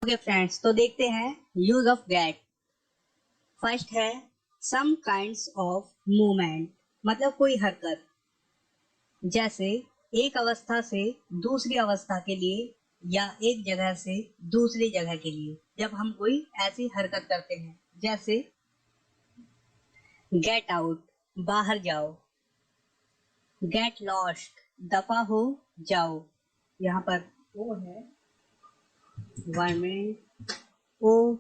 Okay friends, तो देखते हैं यूज ऑफ गेट। फर्स्ट है सम काइंड्स ऑफ मूवमेंट, मतलब कोई हरकत, जैसे एक अवस्था से दूसरी अवस्था के लिए या एक जगह से दूसरी जगह के लिए। जब हम कोई ऐसी हरकत करते हैं जैसे गेट आउट, बाहर जाओ, गेट लॉस्ट, दफा हो जाओ। यहाँ पर ओ है, 1 मिनट, ओ।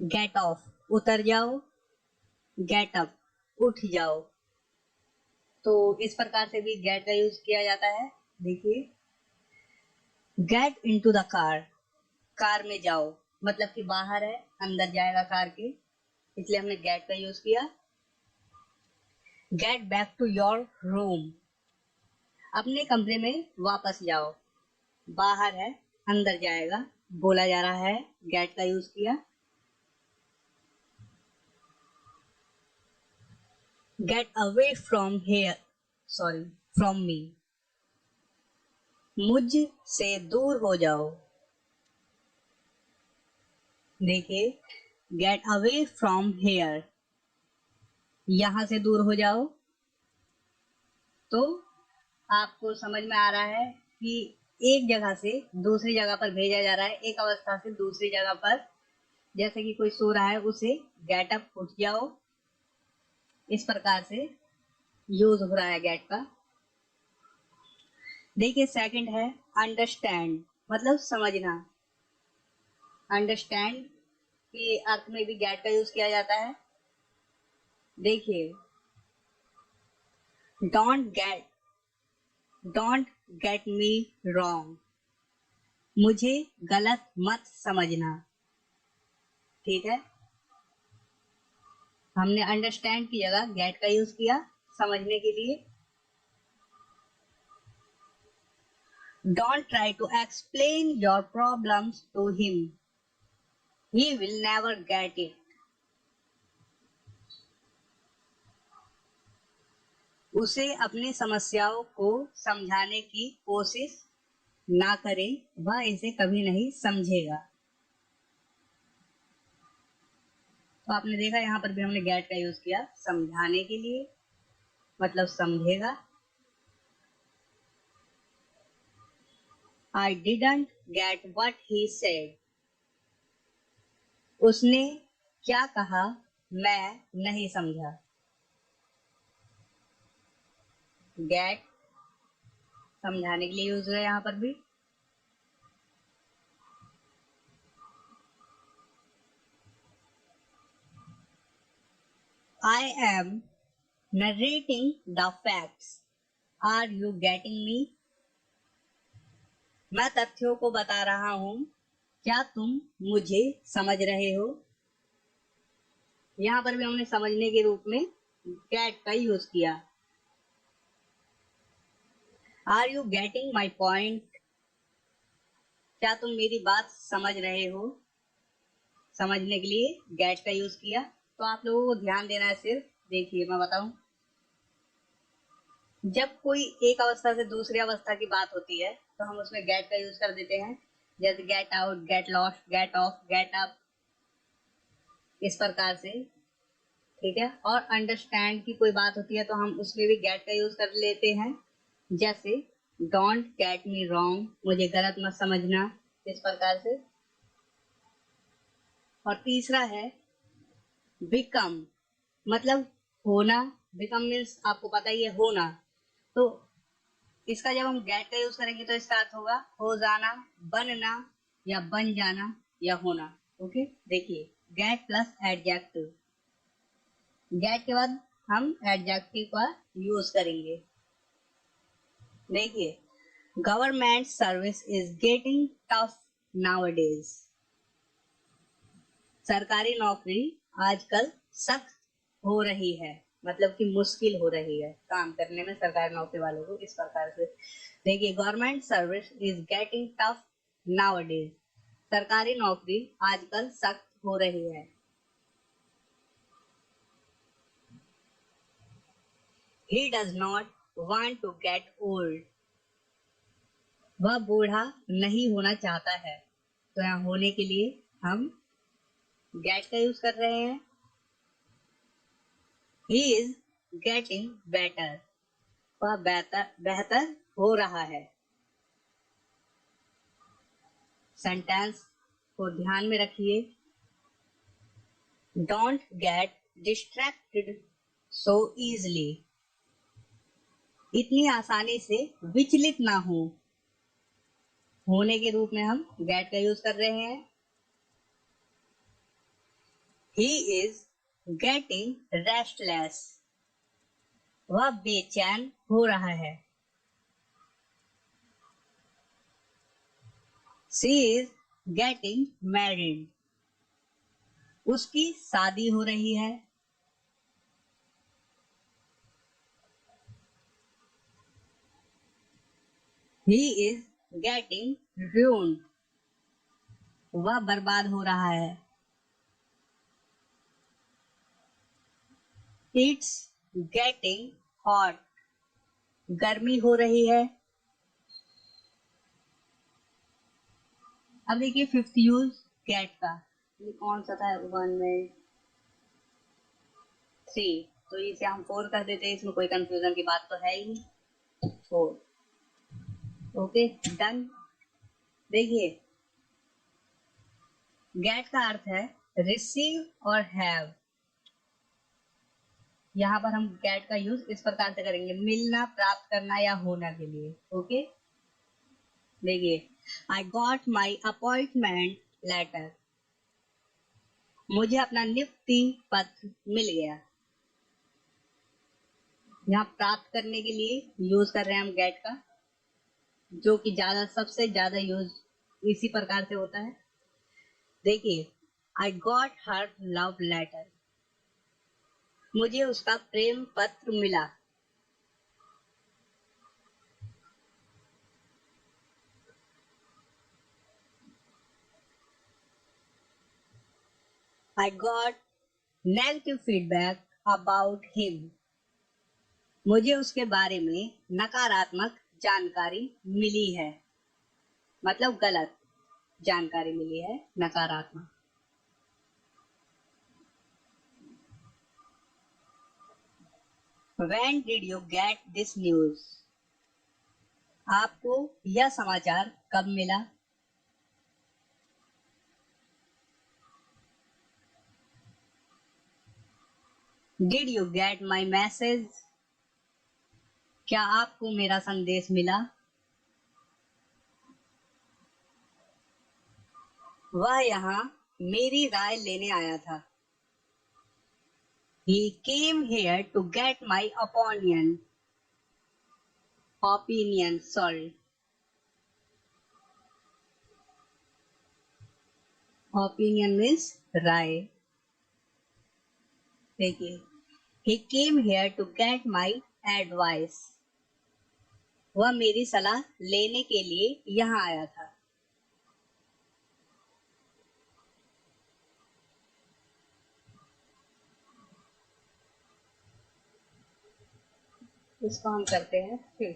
गेट ऑफ, उतर जाओ, गेट अप, उठ जाओ। तो इस प्रकार से भी गेट का यूज किया जाता है। देखिए, get into the car, car में जाओ, मतलब कि बाहर है, अंदर जाएगा कार के, इसलिए हमने गेट का यूज किया। Get back to your room, अपने कमरे में वापस जाओ, बाहर है, अंदर जाएगा, बोला जा रहा है, गेट का यूज किया। Get away from here, sorry, from me, मुझ से दूर हो जाओ। देखिए, गेट अवे फ्रॉम हेयर, यहां से दूर हो जाओ। तो आपको समझ में आ रहा है कि एक जगह से दूसरी जगह पर भेजा जा रहा है, एक अवस्था से दूसरी जगह पर। जैसे कि कोई सो रहा है, उसे गेट अप, उठ जाओ। इस प्रकार से यूज हो रहा है गेट का। देखिए, सेकंड है अंडरस्टैंड, मतलब समझना। अंडरस्टैंड के अर्थ में भी गेट का यूज किया जाता है। देखिए, डोंट गेट मी रॉन्ग, मुझे गलत मत समझना। ठीक है, हमने अंडरस्टैंड की जगह गेट का यूज किया समझने के लिए। Don't try to explain your problems to him, he will never get it. उसे अपनी समस्याओं को समझाने की कोशिश ना करें, वह इसे कभी नहीं समझेगा। तो आपने देखा, यहाँ पर भी हमने गेट का यूज किया समझाने के लिए, मतलब समझेगा। I didn't get what he said, उसने क्या कहा मैं नहीं समझा। गेट समझाने के लिए यूज हुआ यहाँ पर भी। I am narrating the facts, are you getting me? मैं तथ्यों को बता रहा हूं, क्या तुम मुझे समझ रहे हो। यहाँ पर भी हमने समझने के रूप में गेट का यूज किया। Are you getting my point, क्या तुम मेरी बात समझ रहे हो। समझने के लिए गेट का यूज किया। तो आप लोगों को ध्यान देना है सिर्फ। देखिए, मैं बताऊं, जब कोई एक अवस्था से दूसरी अवस्था की बात होती है तो हम उसमें गेट का यूज कर देते हैं, जैसे get out, get lost, get off, get up, इस प्रकार से। ठीक है, और अंडरस्टैंड की कोई बात होती है तो हम उसमें भी गेट का यूज कर लेते हैं, जैसे डोंट गेट मी रॉन्ग, मुझे गलत मत समझना, इस प्रकार से। और तीसरा है बिकम, मतलब होना। बिकम मीन्स आपको पता ही है, होना। तो इसका जब हम गेट का यूज करेंगे तो इसका अर्थ होगा हो जाना, बनना, या बन जाना, या होना। ओके, देखिए, गेट प्लस एडजेक्टिव, गेट के बाद हम एडजेक्टिव का यूज करेंगे। देखिए, government service is getting tough nowadays, सरकारी नौकरी आजकल सख्त हो रही है, मतलब कि मुश्किल हो रही है काम करने में सरकारी नौकरी वालों को, इस प्रकार से। देखिए, government service is getting tough nowadays, सरकारी नौकरी आजकल सख्त हो रही है। He does not want to get old, वह बूढ़ा नहीं होना चाहता है। तो यहाँ होने के लिए हम गेट का यूज कर रहे हैं। ही इज गेटिंग बेटर, वह बेहतर बेहतर हो रहा है। सेंटेंस को ध्यान में रखिए। Don't get distracted so easily, इतनी आसानी से विचलित ना हो। होने के रूप में हम गेट का यूज कर रहे हैं। ही इज गेटिंग रेस्टलेस, वह बेचैन हो रहा है। शी इज गेटिंग मैरिड, उसकी शादी हो रही है। ही इज गेटिंग ruined, वह बर्बाद हो रहा है। इट्स गेटिंग हॉट, गर्मी हो रही है। अब देखिए फिफ्थ यूज गेट का, ये कौन सा था? 1 में 3, तो इसे हम 4 कर देते हैं, इसमें कोई कंफ्यूजन की बात तो है ही नहीं। 4, ओके डन। देखिए गेट का अर्थ है रिसीव और हैव। यहाँ पर हम गेट का यूज इस प्रकार से करेंगे, मिलना, प्राप्त करना या होना के लिए। ओके देखिए, I got my appointment letter, मुझे अपना नियुक्ति पत्र मिल गया। यहाँ प्राप्त करने के लिए यूज कर रहे हैं हम गेट का, जो कि सबसे ज्यादा यूज इसी प्रकार से होता है। देखिए, I got her love letter, मुझे उसका प्रेम पत्र मिला। I got negative feedback about him, मुझे उसके बारे में नकारात्मक जानकारी मिली है, मतलब गलत जानकारी मिली है, नकारात्मक। When did you get this news? आपको यह समाचार कब मिला? Did you get my message? क्या आपको मेरा संदेश मिला? वह यहाँ मेरी राय लेने आया था। He came here to get my opinion. Sorry. Opinion means राय। देखिए, he came here to get my advice. वह मेरी सलाह लेने के लिए यहाँ आया था। इसको हम करते हैं फिर।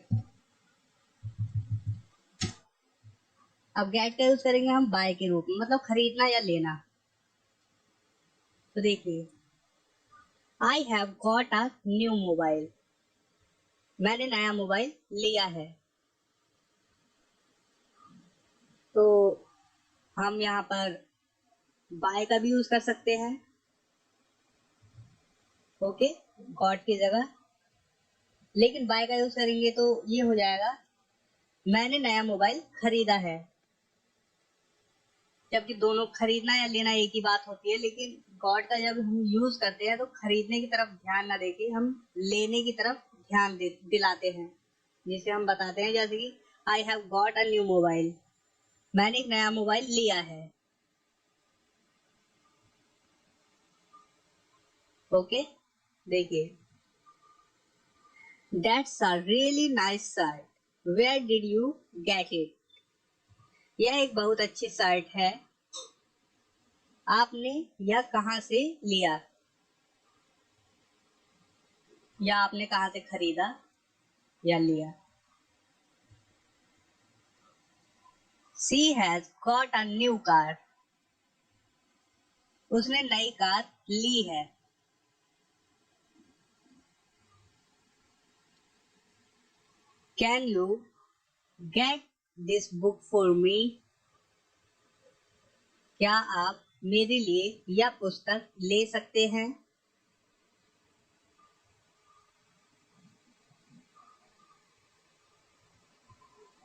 अब गेट का यूज करेंगे हम बाय के रूप में, मतलब खरीदना या लेना। तो देखिए, आई have got a new mobile, मैंने नया मोबाइल लिया है। तो हम यहाँ पर बाय का भी यूज कर सकते हैं, ओके, गॉट की जगह। लेकिन बाय का यूज करेंगे तो ये हो जाएगा, मैंने नया मोबाइल खरीदा है। जबकि दोनों खरीदना या लेना एक ही बात होती है, लेकिन गॉट का जब हम यूज करते हैं तो खरीदने की तरफ ध्यान ना देके हम लेने की तरफ ध्यान दिलाते हैं, जिसे हम बताते हैं जैसे कि I have got a new mobile, मैंने एक नया मोबाइल लिया है। ओके देखिए, that's a really nice shirt, where did you get it, यह एक बहुत अच्छी शर्ट है, आपने यह कहाँ से लिया, या आपने कहाँ से खरीदा या लिया। She has got a new car. उसने नई कार ली है. Can you get this book for me? क्या आप मेरे लिए यह पुस्तक ले सकते हैं?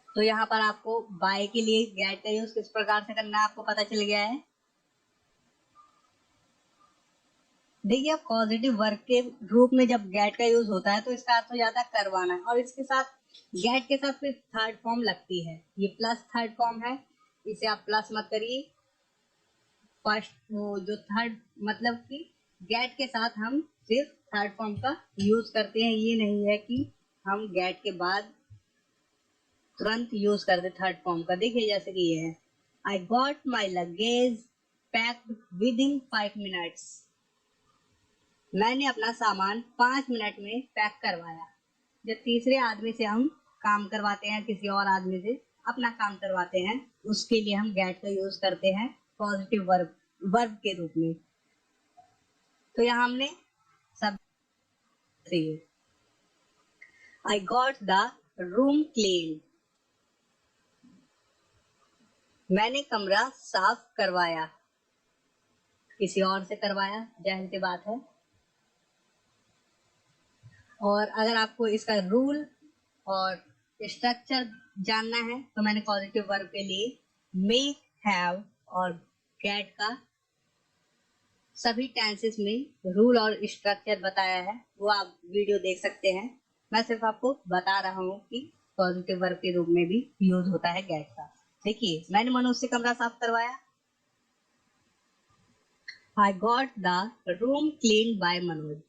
तो यहाँ पर आपको बाय के लिए गेट का यूज किस प्रकार से करना है आपको पता चल गया है. देखिए, पॉजिटिव वर्ब के रूप में जब गेट का यूज होता है तो इसका अर्थ हो जाता है करवाना, और इसके साथ गेट के साथ फिर थर्ड फॉर्म लगती है. ये प्लस थर्ड फॉर्म है, इसे आप प्लस मत करिए. फर्स्ट जो थर्ड मतलब कि गेट के साथ हम सिर्फ थर्ड फॉर्म का यूज करते हैं. ये नहीं है कि हम गेट के बाद तुरंत यूज करते थर्ड फॉर्म का. देखिए जैसे कि ये है, आई got my luggage packed with in 5 minutes. मैंने अपना सामान 5 मिनट में पैक करवाया. जब तीसरे आदमी से हम काम करवाते हैं, किसी और आदमी से अपना काम करवाते हैं, उसके लिए हम गेट का यूज करते हैं पॉजिटिव वर्ब के रूप में. तो यहाँ हमने सब I got the room clean. मैंने कमरा साफ करवाया. किसी और से करवाया, जाहिर सी बात है. और अगर आपको इसका रूल और स्ट्रक्चर जानना है तो मैंने पॉजिटिव वर्ब के लिए मे, हैव और गेट का सभी टेंसेस में रूल और स्ट्रक्चर बताया है. वो आप वीडियो देख सकते हैं. मैं सिर्फ आपको बता रहा हूँ कि पॉजिटिव वर्ब के रूप में भी यूज होता है गेट का. देखिए, मैंने मनोज से कमरा साफ करवाया. I got the room cleaned by Manoj.